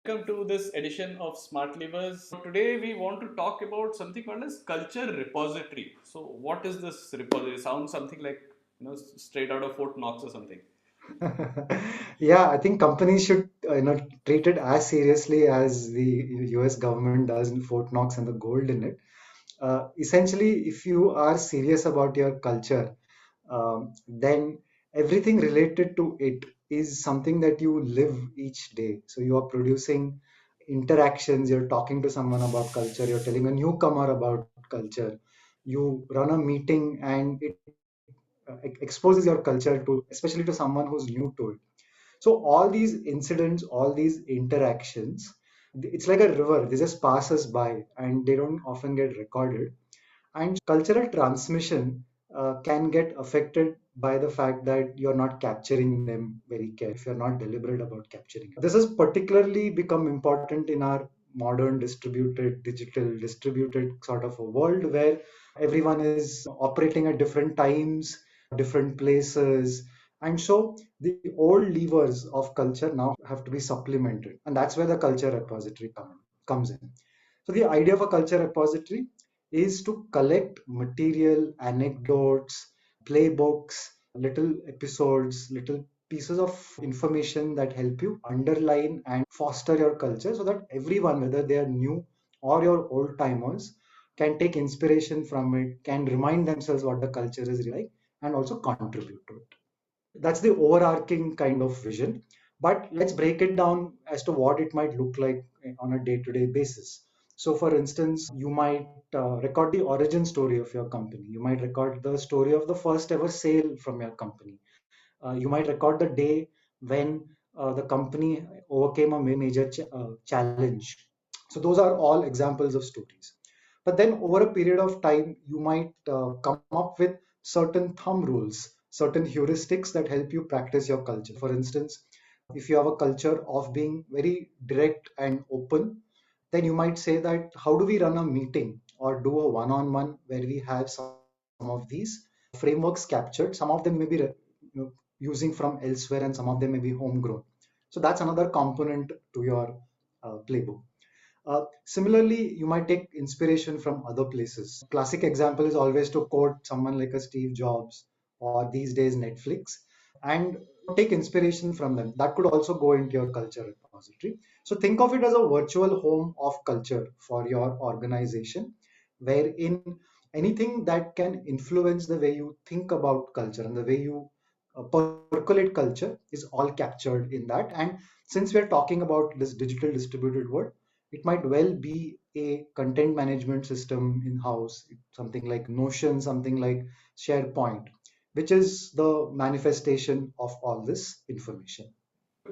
Welcome to this edition of SmartLevers. Today we want to talk about something called as culture repository. So what is this repository? Sounds something like straight out of Fort Knox or something. Yeah, I think companies should treat it as seriously as the US government does in Fort Knox and the gold in it. Essentially, if you are serious about your culture, then everything related to it is something that you live each day. So you are producing interactions, you're talking to someone about culture, you're telling a newcomer about culture, you run a meeting and it exposes your culture to, especially to someone who's new to it. So all these incidents, all these interactions, it's like a river. They just pass us by and they don't often get recorded. And cultural transmission can get affected by the fact that you're not capturing them very carefully, if you're not deliberate about capturing it. This has particularly become important in our modern distributed, digital, distributed sort of a world where everyone is operating at different times, different places. And so the old levers of culture now have to be supplemented. And that's where the culture repository comes in. So the idea of a culture repository is to collect material, anecdotes, playbooks, little episodes, little pieces of information that help you underline and foster your culture so that everyone, whether they are new or your old timers, can take inspiration from it, can remind themselves what the culture is really like, and also contribute to it. That's the overarching kind of vision. But let's break it down as to what it might look like on a day to day basis. So, for instance, you might record the origin story of your company. You might record the story of the first ever sale from your company. You might record the day when the company overcame a major challenge. So, those are all examples of stories. But then, over a period of time, you might come up with certain thumb rules, certain heuristics that help you practice your culture. For instance, if you have a culture of being very direct and open, then you might say that how do we run a meeting or do a one-on-one where we have some of these frameworks captured. Some of them may be using from elsewhere and some of them may be homegrown. So that's another component to your playbook. Similarly, you might take inspiration from other places. Classic example is always to quote someone like a Steve Jobs or these days Netflix and take inspiration from them. That could also go into your culture repository. So think of it as a virtual home of culture for your organization, wherein anything that can influence the way you think about culture and the way you percolate culture is all captured in that. And since we're talking about this digital distributed world, it might well be a content management system in house, something like Notion, something like SharePoint, which is the manifestation of all this information.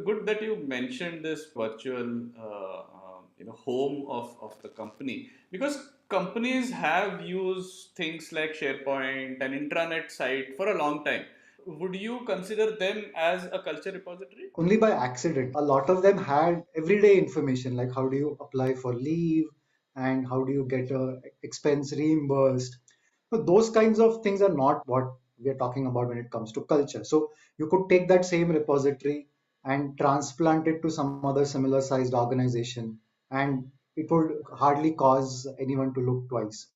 Good that you mentioned this virtual home of the company, because companies have used things like SharePoint and intranet site for a long time. Would you consider them as a culture repository? Only by accident. A lot of them had everyday information like how do you apply for leave and how do you get a expense reimbursed. So those kinds of things are not what we are talking about when it comes to culture. So you could take that same repository and transplant it to some other similar sized organization, and it would hardly cause anyone to look twice.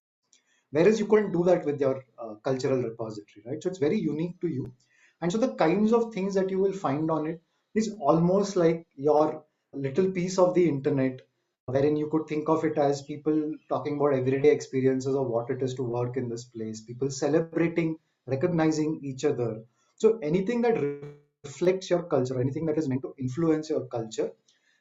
Whereas you couldn't do that with your cultural repository, right? So it's very unique to you. And so the kinds of things that you will find on it is almost like your little piece of the internet, wherein you could think of it as people talking about everyday experiences of what it is to work in this place, people celebrating, recognizing each other. So anything that reflects your culture, anything that is meant to influence your culture,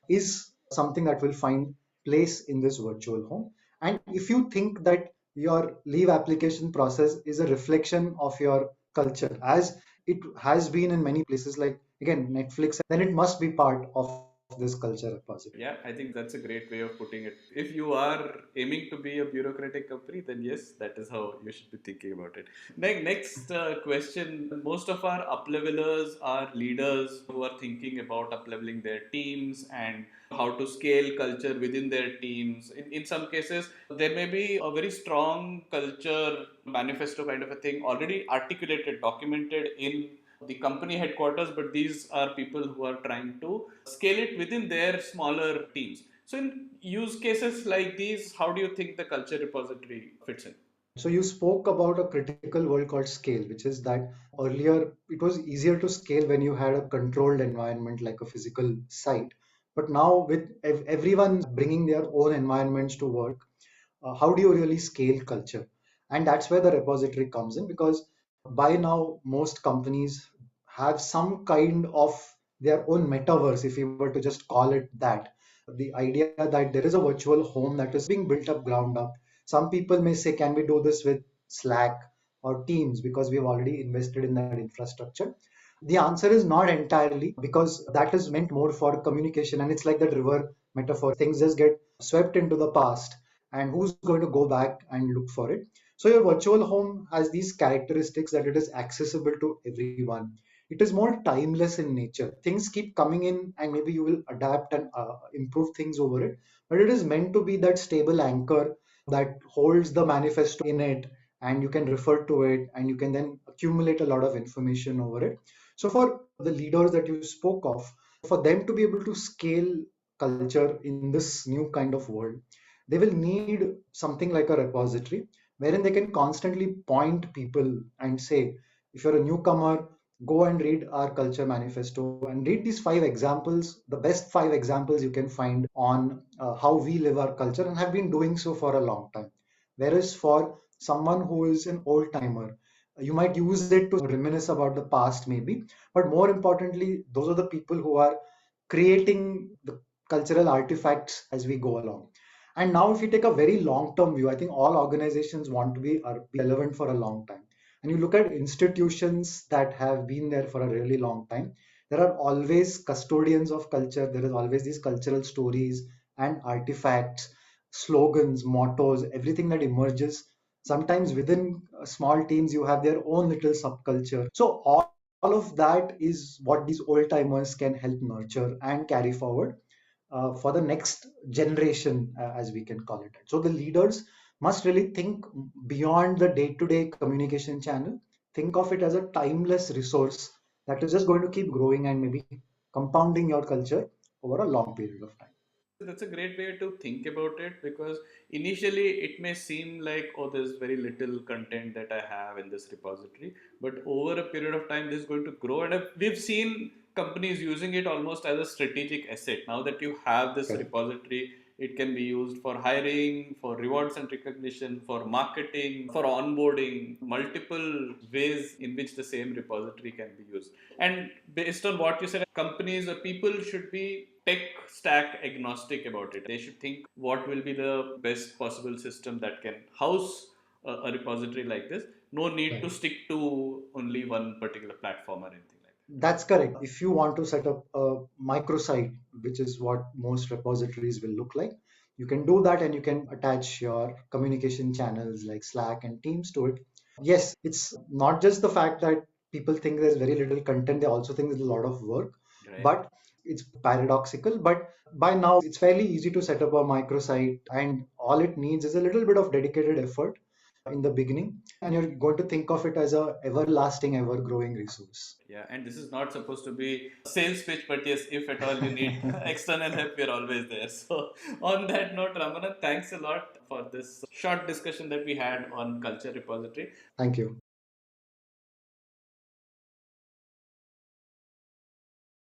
is something that will find place in this virtual home. And if you think that your leave application process is a reflection of your culture, as it has been in many places like again Netflix, then it must be part of this culture repository. Yeah, I think that's a great way of putting it. If you are aiming to be a bureaucratic company, then yes, that is how you should be thinking about it. Next question. Most of our uplevelers are leaders who are thinking about upleveling their teams and how to scale culture within their teams. In some cases, there may be a very strong culture manifesto kind of a thing already articulated, documented in the company headquarters, but these are people who are trying to scale it within their smaller teams. So, in use cases like these, how do you think the culture repository fits in? So you spoke about a critical word called scale, which is that earlier it was easier to scale when you had a controlled environment like a physical site. But now with everyone bringing their own environments to work, how do you really scale culture? And that's where the repository comes in, because by now most companies have some kind of their own metaverse, if you were to just call it that. The idea that there is a virtual home that is being built up ground up. Some people may say, can we do this with Slack or Teams, because we've already invested in that infrastructure? The answer is not entirely, because that is meant more for communication, and it's like that river metaphor. Things just get swept into the past, and who's going to go back and look for it? So your virtual home has these characteristics that it is accessible to everyone. It is more timeless in nature. Things keep coming in, and maybe you will adapt and improve things over it. But it is meant to be that stable anchor that holds the manifesto in it, and you can refer to it, and you can then accumulate a lot of information over it. So for the leaders that you spoke of, for them to be able to scale culture in this new kind of world, they will need something like a repository wherein they can constantly point people and say, if you're a newcomer, go and read our culture manifesto and read these 5 examples, the best 5 examples you can find on how we live our culture and have been doing so for a long time. Whereas for someone who is an old timer, you might use it to reminisce about the past, maybe, but more importantly, those are the people who are creating the cultural artifacts as we go along. And now, if you take a very long term view, I think all organizations want to be relevant for a long time. And you look at institutions that have been there for a really long time, there are always custodians of culture. There is always these cultural stories and artifacts, slogans, mottos, everything that emerges. Sometimes within small teams, you have their own little subculture. So all of that is what these old timers can help nurture and carry forward for the next generation, as we can call it. So the leaders must really think beyond the day-to-day communication channel. Think of it as a timeless resource that is just going to keep growing and maybe compounding your culture over a long period of time. That's a great way to think about it, because initially it may seem like, oh, there's very little content that I have in this repository, but over a period of time, this is going to grow. And we've seen companies using it almost as a strategic asset. Now that you have this Correct. repository, it can be used for hiring, for rewards and recognition, for marketing, for onboarding, multiple ways in which the same repository can be used. And based on what you said, companies or people should be tech stack agnostic about it. They should think what will be the best possible system that can house a repository like this. No need to Right. stick to only one particular platform or anything like That's correct. If you want to set up a microsite, which is what most repositories will look like, you can do that and you can attach your communication channels like Slack and Teams to it. Yes, it's not just the fact that people think there's very little content, they also think there's a lot of work, that. Right. but it's paradoxical. But by now, it's fairly easy to set up a microsite, and all it needs is a little bit of dedicated effort in the beginning, and you're going to think of it as a everlasting, ever growing resource. Yeah, and this is not supposed to be a sales pitch, but yes, if at all you need external help, we're always there. So, on that note, Ramana, thanks a lot for this short discussion that we had on Culture Repository. Thank you.